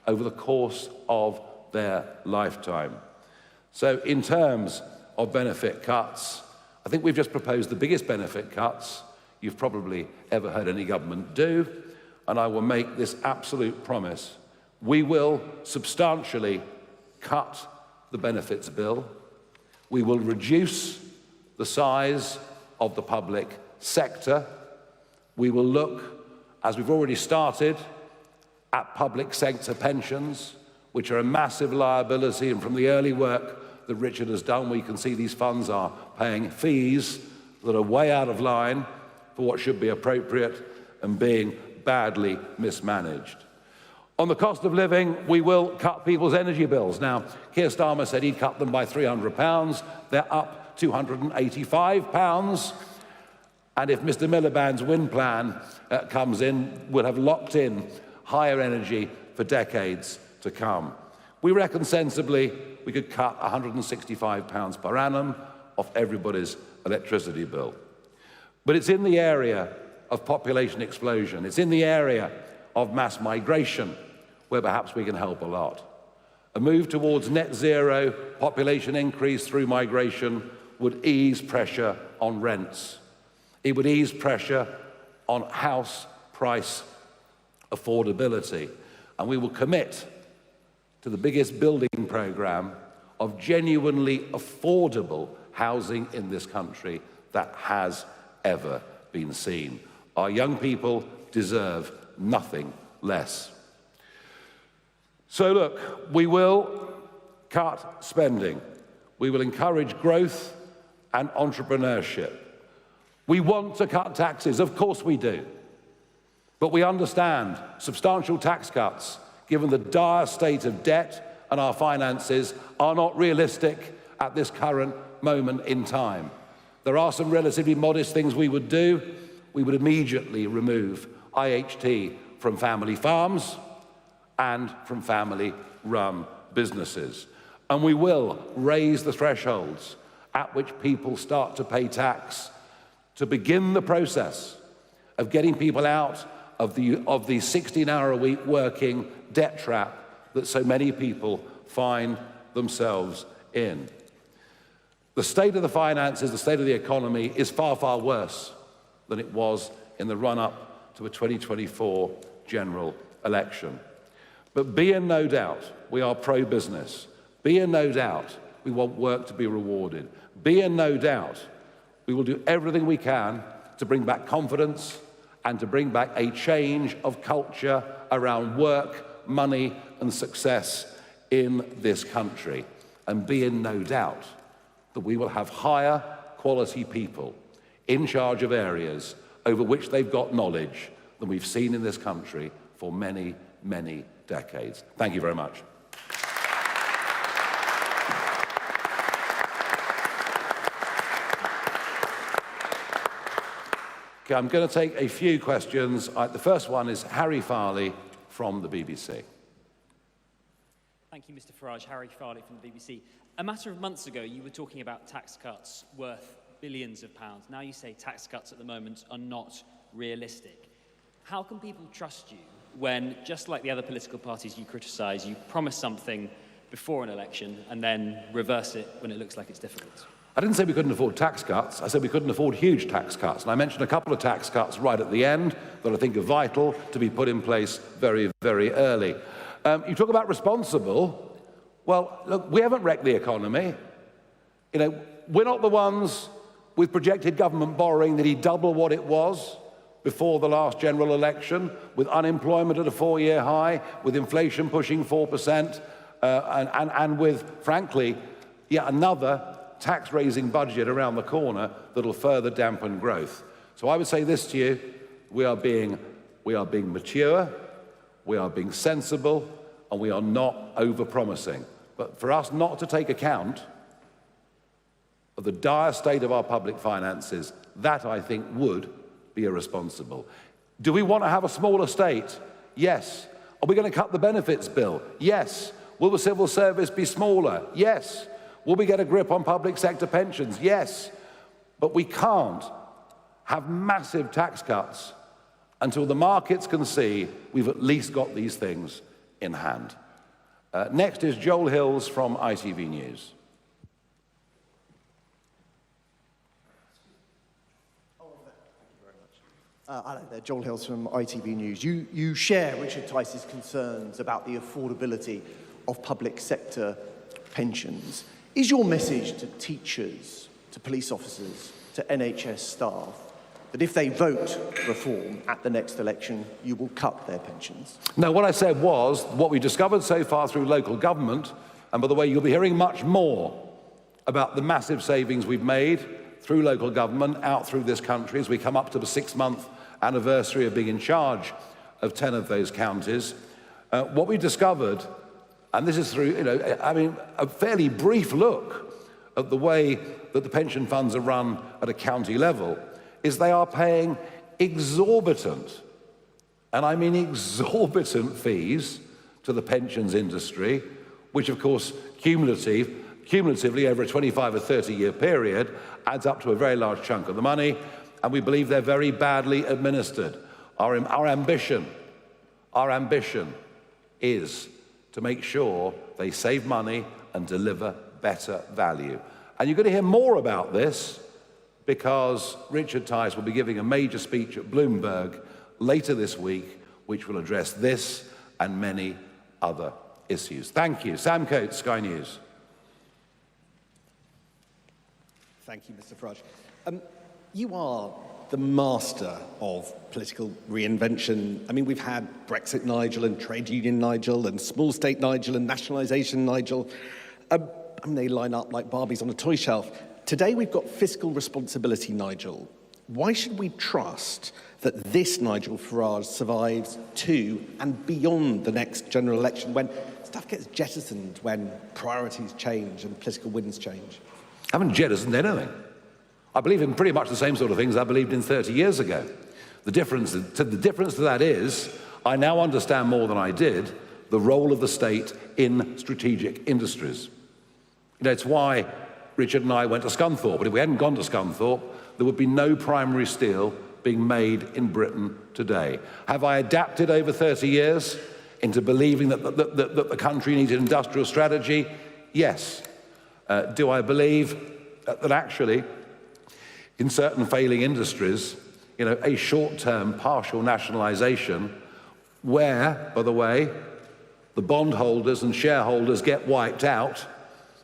over the course of their lifetime. So in terms of benefit cuts, I think we've just proposed the biggest benefit cuts you've probably ever heard any government do, and I will make this absolute promise. We will substantially cut the benefits bill. We will reduce the size of the public sector. We will look, as we've already started, at public sector pensions, which are a massive liability, and from the early work that Richard has done, we can see these funds are paying fees that are way out of line for what should be appropriate and being badly mismanaged. On the cost of living, we will cut people's energy bills. Now, Keir Starmer said he'd cut them by £300. They're up £285. And if Mr. Miliband's wind plan comes in, we'll have locked in higher energy for decades to come. We reckon sensibly we could cut £165 per annum off everybody's electricity bill. But it's in the area of population explosion, it's in the area of mass migration where perhaps we can help a lot. A move towards net zero population increase through migration would ease pressure on rents. It would ease pressure on house price affordability. And we will commit to the biggest building program of genuinely affordable housing in this country that has ever been seen. Our young people deserve nothing less. So look, we will cut spending. We will encourage growth and entrepreneurship. We want to cut taxes, of course we do. But we understand substantial tax cuts, given the dire state of debt and our finances, are not realistic at this current moment in time. There are some relatively modest things we would do. We would immediately remove IHT from family farms and from family-run businesses. And we will raise the thresholds at which people start to pay tax to begin the process of getting people out of the 16-hour-a-week working debt trap that so many people find themselves in. The state of the finances, the state of the economy is far, far worse than it was in the run-up to a 2024 general election. But be in no doubt, we are pro-business. Be in no doubt, we want work to be rewarded. Be in no doubt, we will do everything we can to bring back confidence and to bring back a change of culture around work, money, and success in this country. And be in no doubt that we will have higher quality people in charge of areas over which they've got knowledge than we've seen in this country for many, many decades. Thank you very much. Okay, I'm going to take a few questions. The first one is Harry Farley from the BBC. Thank you, Mr. Farage. Harry Farley from the BBC. A matter of months ago, you were talking about tax cuts worth billions of pounds. Now you say tax cuts at the moment are not realistic. How can people trust you when, just like the other political parties you criticise, you promise something before an election and then reverse it when it looks like it's difficult? I didn't say we couldn't afford tax cuts. I said we couldn't afford huge tax cuts. And I mentioned a couple of tax cuts right at the end that I think are vital to be put in place very, very early. You talk about responsible. Well, look, we haven't wrecked the economy. You know, we're not the ones with projected government borrowing nearly double what it was before the last general election, with unemployment at a 4-year high, with inflation pushing 4%, and with, frankly, yet another tax-raising budget around the corner that'll further dampen growth. So I would say this to you: we are being mature, we are being sensible, and we are not over-promising. But for us not to take account of the dire state of our public finances, that, I think, would be irresponsible. Do we want to have a smaller state? Yes. Are we going to cut the benefits bill? Yes. Will the civil service be smaller? Yes. Will we get a grip on public sector pensions? Yes. But we can't have massive tax cuts until the markets can see we've at least got these things in hand. Next is Joel Hills from ITV News. Hello there, Joel Hills from ITV News. You share Richard Tice's concerns about the affordability of public sector pensions. Is your message to teachers, to police officers, to NHS staff, that if they vote reform at the next election, you will cut their pensions? No, what I said was what we discovered so far through local government, and by the way, you'll be hearing much more about the massive savings we've made through local government out through this country as we come up to the 6-month anniversary of being in charge of 10 of those counties. What we discovered, and this is through, a fairly brief look at the way that the pension funds are run at a county level, is they are paying exorbitant, and I mean exorbitant, fees to the pensions industry, which of course cumulatively over a 25 or 30-year period adds up to a very large chunk of the money, and we believe they're very badly administered. Our ambition is to make sure they save money and deliver better value. And you're going to hear more about this because Richard Tice will be giving a major speech at Bloomberg later this week, which will address this and many other issues. Thank you. Sam Coates, Sky News. Thank you, Mr. Farage. You are the master of political reinvention. I mean, we've had Brexit Nigel and trade union Nigel and small state Nigel and nationalisation Nigel. They line up like Barbies on a toy shelf. Today we've got fiscal responsibility, Nigel. Why should we trust that this Nigel Farage survives to and beyond the next general election when stuff gets jettisoned, when priorities change and political winds change? I haven't jettisoned anything. I believe in pretty much the same sort of things I believed in 30 years ago. The difference to that is I now understand more than I did the role of the state in strategic industries. You know, it's why Richard and I went to Scunthorpe, but if we hadn't gone to Scunthorpe, there would be no primary steel being made in Britain today. Have I adapted over 30 years into believing that the country needs an industrial strategy? Yes. Do I believe that actually, in certain failing industries, you know, a short-term partial nationalisation where, by the way, the bondholders and shareholders get wiped out,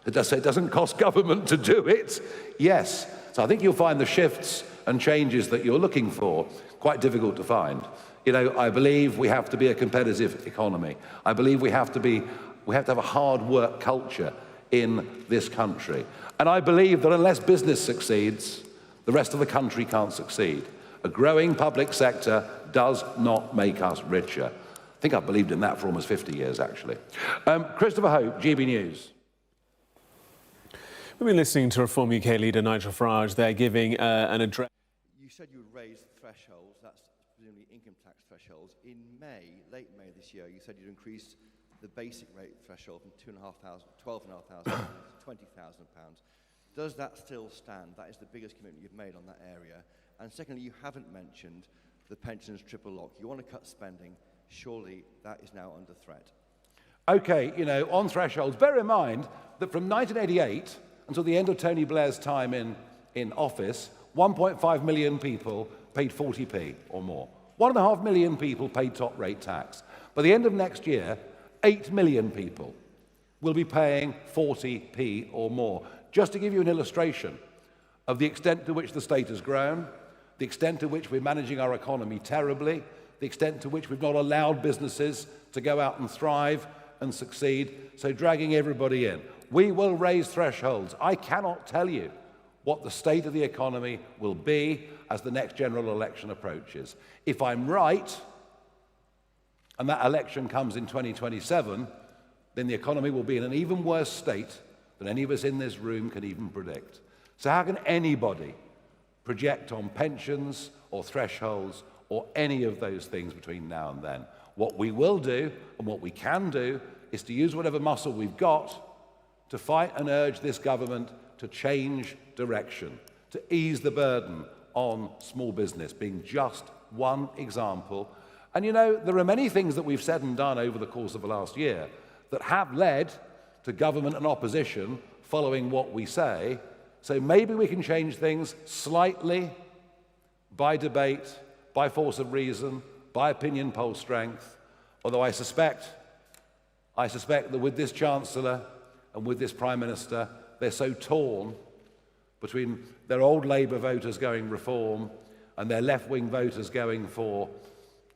it doesn't cost government to do it? Yes. So I think you'll find the shifts and changes that you're looking for quite difficult to find. You know, I believe we have to be a competitive economy. I believe we have to have a hard work culture in this country. And I believe that unless business succeeds, the rest of the country can't succeed. A growing public sector does not make us richer. I think I've believed in that for almost 50 years, actually. Christopher Hope, GB News. We've been listening to Reform UK leader Nigel Farage there giving an address. You said you would raise thresholds, that's presumably income tax thresholds. In May, late May this year, you said you'd increase the basic rate threshold from £12,500 to £20,000. Does that still stand? That is the biggest commitment you've made on that area. And secondly, you haven't mentioned the pensions triple lock. You want to cut spending. Surely that is now under threat. Okay, you know, on thresholds, bear in mind that from 1988 until the end of Tony Blair's time in office, 1.5 million people paid 40p or more. 1.5 million people paid top rate tax. By the end of next year, 8 million people will be paying 40p or more. Just to give you an illustration of the extent to which the state has grown, the extent to which we're managing our economy terribly, the extent to which we've not allowed businesses to go out and thrive and succeed, so dragging everybody in. We will raise thresholds. I cannot tell you what the state of the economy will be as the next general election approaches. If I'm right, and that election comes in 2027, then the economy will be in an even worse state than any of us in this room can even predict. So how can anybody project on pensions or thresholds or any of those things between now and then? What we will do and what we can do is to use whatever muscle we've got to fight and urge this government to change direction, to ease the burden on small business, being just one example. And you know, there are many things that we've said and done over the course of the last year that have led to government and opposition following what we say. So maybe we can change things slightly by debate, by force of reason, by opinion poll strength, although I suspect that with this Chancellor and with this Prime Minister, they're so torn between their old Labour voters going reform and their left-wing voters going for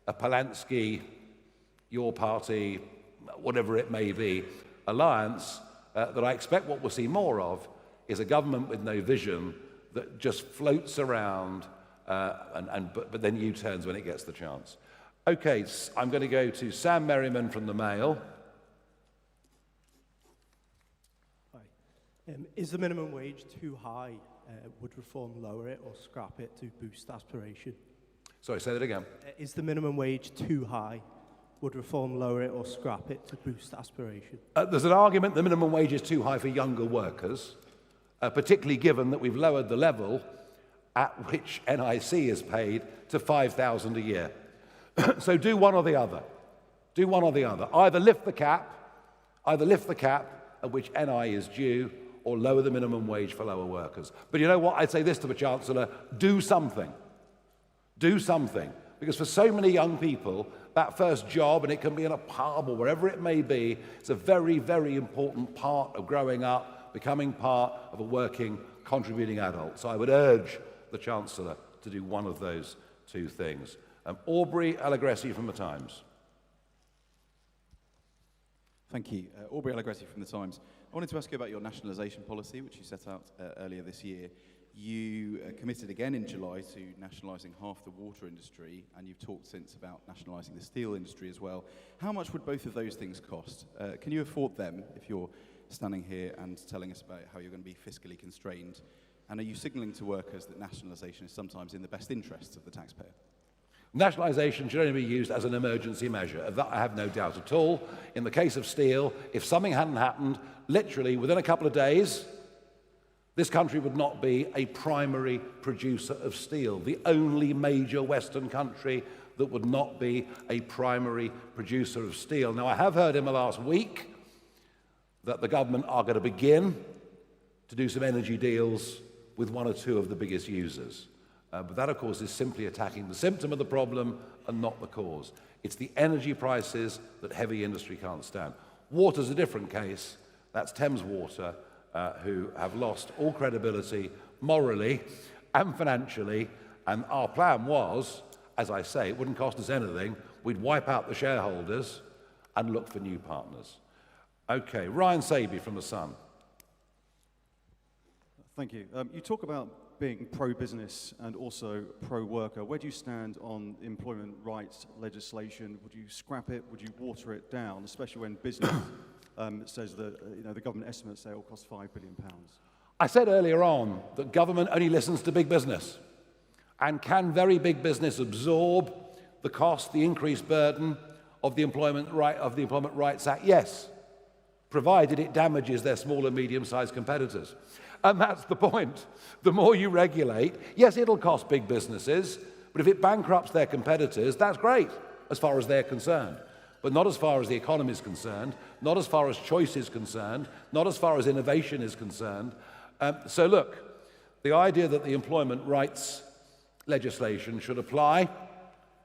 a Polanski, your party, whatever it may be, alliance, that I expect what we'll see more of is a government with no vision that just floats around but then U-turns when it gets the chance. Okay, I'm going to go to Sam Merriman from the Mail. Hi. Is the minimum wage too high? Would Reform lower it or scrap it to boost aspiration? Sorry, say that again. Is the minimum wage too high? Would Reform lower it or scrap it to boost aspiration? There's an argument the minimum wage is too high for younger workers, particularly given that we've lowered the level at which NIC is paid to $5,000 a year. So do one or the other. Do one or the other. Either lift the cap at which NI is due, or lower the minimum wage for lower workers. But you know what? I'd say this to the Chancellor, do something. Do something. Because for so many young people, that first job, and it can be in a pub or wherever it may be, it's a very, very important part of growing up, becoming part of a working, contributing adult. So I would urge the Chancellor to do one of those two things. Aubrey Allegressi from The Times. Thank you. Aubrey Allegretti from The Times. I wanted to ask you about your nationalisation policy, which you set out earlier this year. You committed again in July to nationalising half the water industry, and you've talked since about nationalising the steel industry as well. How much would both of those things cost? Can you afford them if you're standing here and telling us about how you're going to be fiscally constrained? And are you signalling to workers that nationalisation is sometimes in the best interests of the taxpayer? Nationalisation should only be used as an emergency measure. Of that I have no doubt at all. In the case of steel, if something hadn't happened, literally within a couple of days, this country would not be a primary producer of steel, the only major Western country that would not be a primary producer of steel. Now, I have heard in the last week that the government are going to begin to do some energy deals with one or two of the biggest users. But that, of course, is simply attacking the symptom of the problem and not the cause. It's the energy prices that heavy industry can't stand. Water's a different case. That's Thames Water, who have lost all credibility morally and financially. And our plan was, as I say, it wouldn't cost us anything. We'd wipe out the shareholders and look for new partners. Okay, Ryan Saby from The Sun. Thank you. You talk about being pro-business and also pro-worker. Where do you stand on employment rights legislation? Would you scrap it? Would you water it down, especially when business says that the government estimates say it will cost £5 billion? I said earlier on that government only listens to big business. And can very big business absorb the cost, the increased burden of the Employment Rights Act? Yes, provided it damages their small and medium-sized competitors. And that's the point. The more you regulate, yes, it'll cost big businesses, but if it bankrupts their competitors, that's great as far as they're concerned. But not as far as the economy is concerned, not as far as choice is concerned, not as far as innovation is concerned. So look, the idea that the employment rights legislation should apply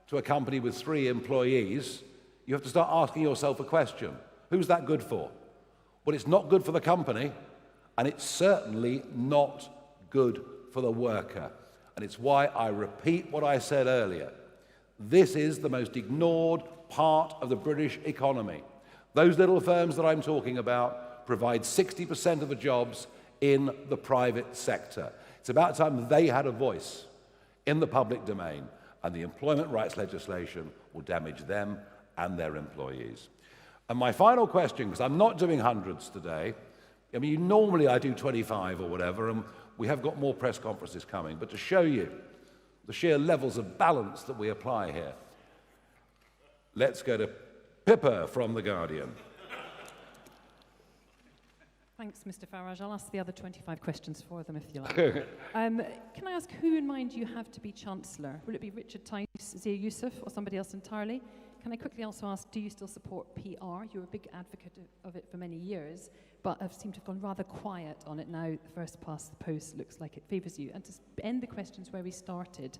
to a company with 3 employees, you have to start asking yourself a question. Who's that good for? Well, it's not good for the company, and it's certainly not good for the worker. And it's why I repeat what I said earlier. This is the most ignored part of the British economy. Those little firms that I'm talking about provide 60% of the jobs in the private sector. It's about time they had a voice in the public domain, and the employment rights legislation will damage them and their employees. And my final question, because I'm not doing hundreds today, I mean, normally I do 25 or whatever, and we have got more press conferences coming, but to show you the sheer levels of balance that we apply here, let's go to Pippa from The Guardian. Thanks, Mr. Farage. I'll ask the other 25 questions for them, if you like. Can I ask who in mind you have to be Chancellor? Will it be Richard Tice, Zia Youssef, or somebody else entirely? Can I quickly also ask, do you still support PR? You were a big advocate of it for many years, but have seemed to have gone rather quiet on it now. The first past the post looks like it favours you. And to end the questions where we started,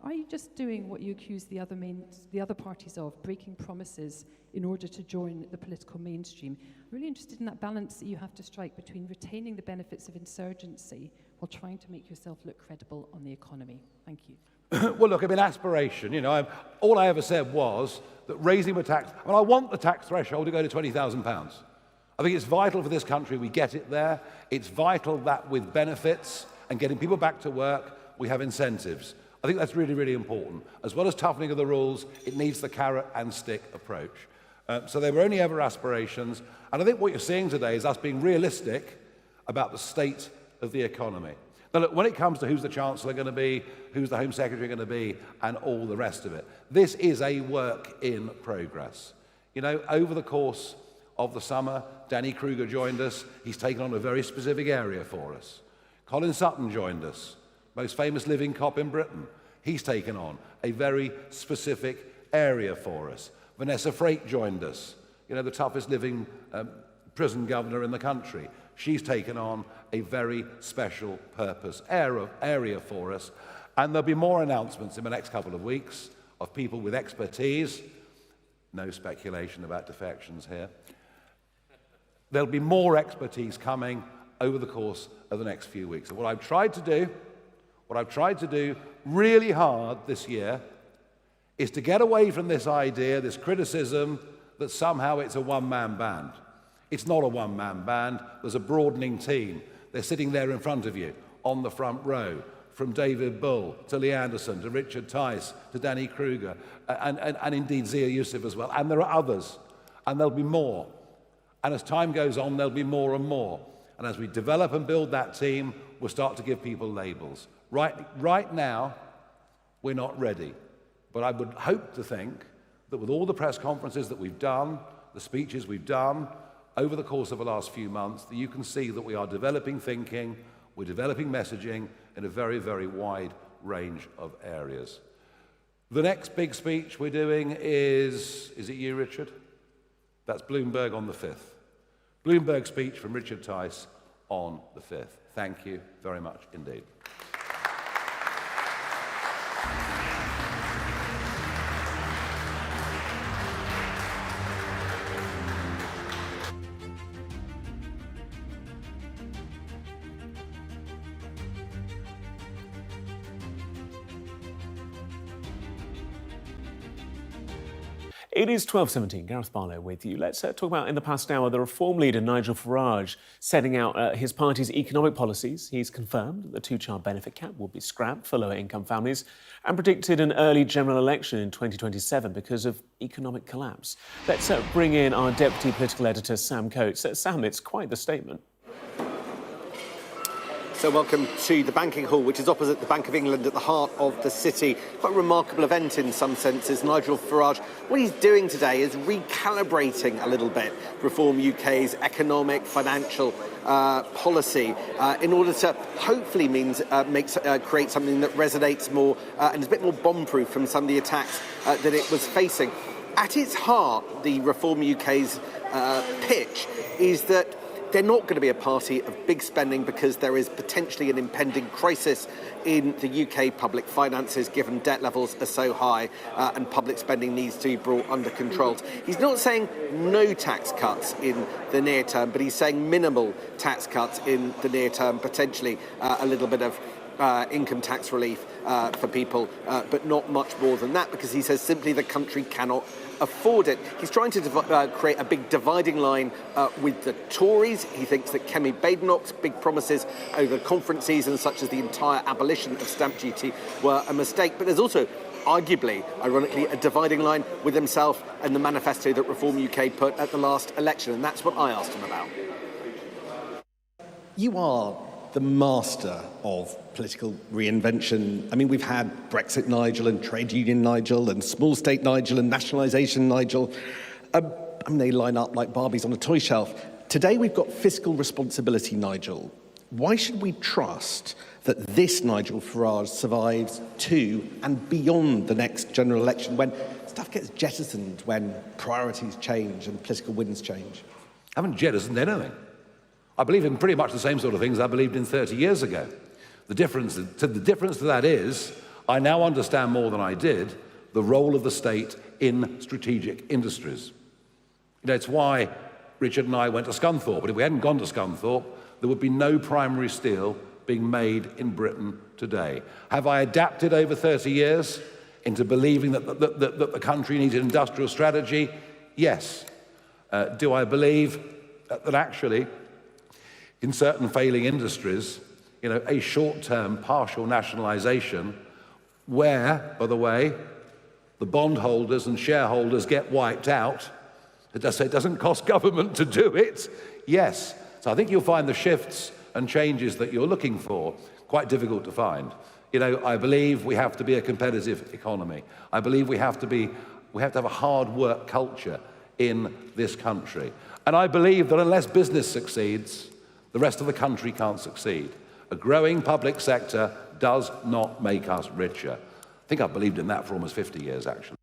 are you just doing what you accuse the other parties of, breaking promises in order to join the political mainstream? I'm really interested in that balance that you have to strike between retaining the benefits of insurgency while trying to make yourself look credible on the economy. Thank you. Well, look, I mean, aspiration, all I ever said was that raising the tax, I want the tax threshold to go to £20,000. I think it's vital for this country we get it there. It's vital that with benefits and getting people back to work, we have incentives. I think that's really, really important. As well as toughening of the rules, it needs the carrot and stick approach. So they were only ever aspirations. And I think what you're seeing today is us being realistic about the state of the economy. Now, look, when it comes to who's the Chancellor going to be, who's the Home Secretary going to be, and all the rest of it, this is a work in progress. Over the course of the summer, Danny Kruger joined us. He's taken on a very specific area for us. Colin Sutton joined us, most famous living cop in Britain. He's taken on a very specific area for us. Vanessa Frake joined us, the toughest living prison governor in the country. She's taken on a very special purpose area for us. And there'll be more announcements in the next couple of weeks of people with expertise. No speculation about defections here. There'll be more expertise coming over the course of the next few weeks. And what I've tried to do really hard this year is to get away from this idea, this criticism, that somehow it's a one-man band. It's not a one-man band. There's a broadening team. They're sitting there in front of you on the front row, from David Bull to Lee Anderson to Richard Tice to Danny Kruger and indeed Zia Youssef as well. And there are others, and there'll be more. And as time goes on, there'll be more and more. And as we develop and build that team, we'll start to give people labels. Right now, we're not ready. But I would hope to think that with all the press conferences that we've done, the speeches we've done over the course of the last few months, that you can see that we are developing thinking, we're developing messaging in a very, very wide range of areas. The next big speech we're doing is it you, Richard? That's Bloomberg on the 5th. Bloomberg speech from Richard Tice on the 5th. Thank you very much indeed. It is 12:17. Gareth Barlow with you. Let's talk about, in the past hour, the Reform leader Nigel Farage setting out his party's economic policies. He's confirmed that the two-child benefit cap will be scrapped for lower-income families and predicted an early general election in 2027 because of economic collapse. Let's bring in our deputy political editor, Sam Coates. Sam, it's quite the statement. So welcome to the banking hall, which is opposite the Bank of England at the heart of the city. Quite a remarkable event in some senses. Nigel Farage, what he's doing today is recalibrating a little bit Reform UK's economic, financial policy in order to hopefully create something that resonates more and is a bit more bomb-proof from some of the attacks that it was facing. At its heart, the Reform UK's pitch is that they're not going to be a party of big spending because there is potentially an impending crisis in the UK public finances, given debt levels are so high and public spending needs to be brought under control. He's not saying no tax cuts in the near term, but he's saying minimal tax cuts in the near term, potentially a little bit of income tax relief for people, but not much more than that, because he says simply the country cannot afford it. He's trying to create a big dividing line with the Tories. He thinks that Kemi Badenoch's big promises over the conference season, such as the entire abolition of stamp duty, were a mistake. But there's also, arguably, ironically, a dividing line with himself and the manifesto that Reform UK put at the last election, and that's what I asked him about. You are the master of political reinvention. I mean, we've had Brexit Nigel and trade union Nigel and small state Nigel and nationalisation Nigel. They line up like Barbies on a toy shelf. Today we've got fiscal responsibility Nigel. Why should we trust that this Nigel Farage survives to and beyond the next general election, when stuff gets jettisoned, when priorities change and political winds change? I haven't jettisoned anything. I believe in pretty much the same sort of things I believed in 30 years ago. The difference to that is I now understand more than I did the role of the state in strategic industries. It's why Richard and I went to Scunthorpe. But if we hadn't gone to Scunthorpe, there would be no primary steel being made in Britain today. Have I adapted over 30 years into believing that the country needs an industrial strategy? Yes. Do I believe that actually, in certain failing industries, a short-term partial nationalisation where, by the way, the bondholders and shareholders get wiped out, it doesn't cost government to do it? Yes. So I think you'll find the shifts and changes that you're looking for quite difficult to find. I believe we have to be a competitive economy. I believe we have to have a hard work culture in this country. And I believe that unless business succeeds, the rest of the country can't succeed. A growing public sector does not make us richer. I think I've believed in that for almost 50 years, actually.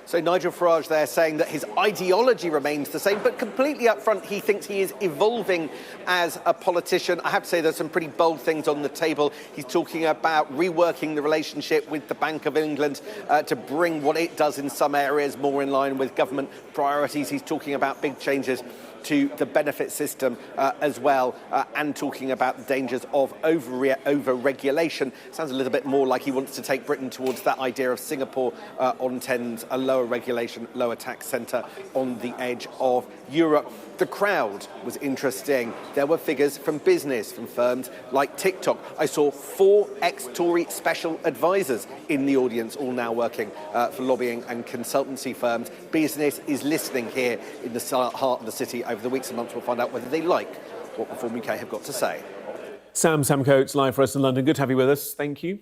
So Nigel Farage there saying that his ideology remains the same, but completely up front, he thinks he is evolving as a politician. I have to say there's some pretty bold things on the table. He's talking about reworking the relationship with the Bank of England to bring what it does in some areas more in line with government priorities. He's talking about big changes to the benefit system as well, and talking about the dangers of over-regulation. Sounds a little bit more like he wants to take Britain towards that idea of Singapore on Thames, a lower lower regulation, lower tax centre on the edge of Europe. The crowd was interesting. There were figures from business, from firms like TikTok. I saw 4 ex-Tory special advisors in the audience, all now working for lobbying and consultancy firms. Business is listening here in the heart of the city. Over the weeks and months, we'll find out whether they like what Reform UK have got to say. Sam Coates, live for us in London. Good to have you with us. Thank you.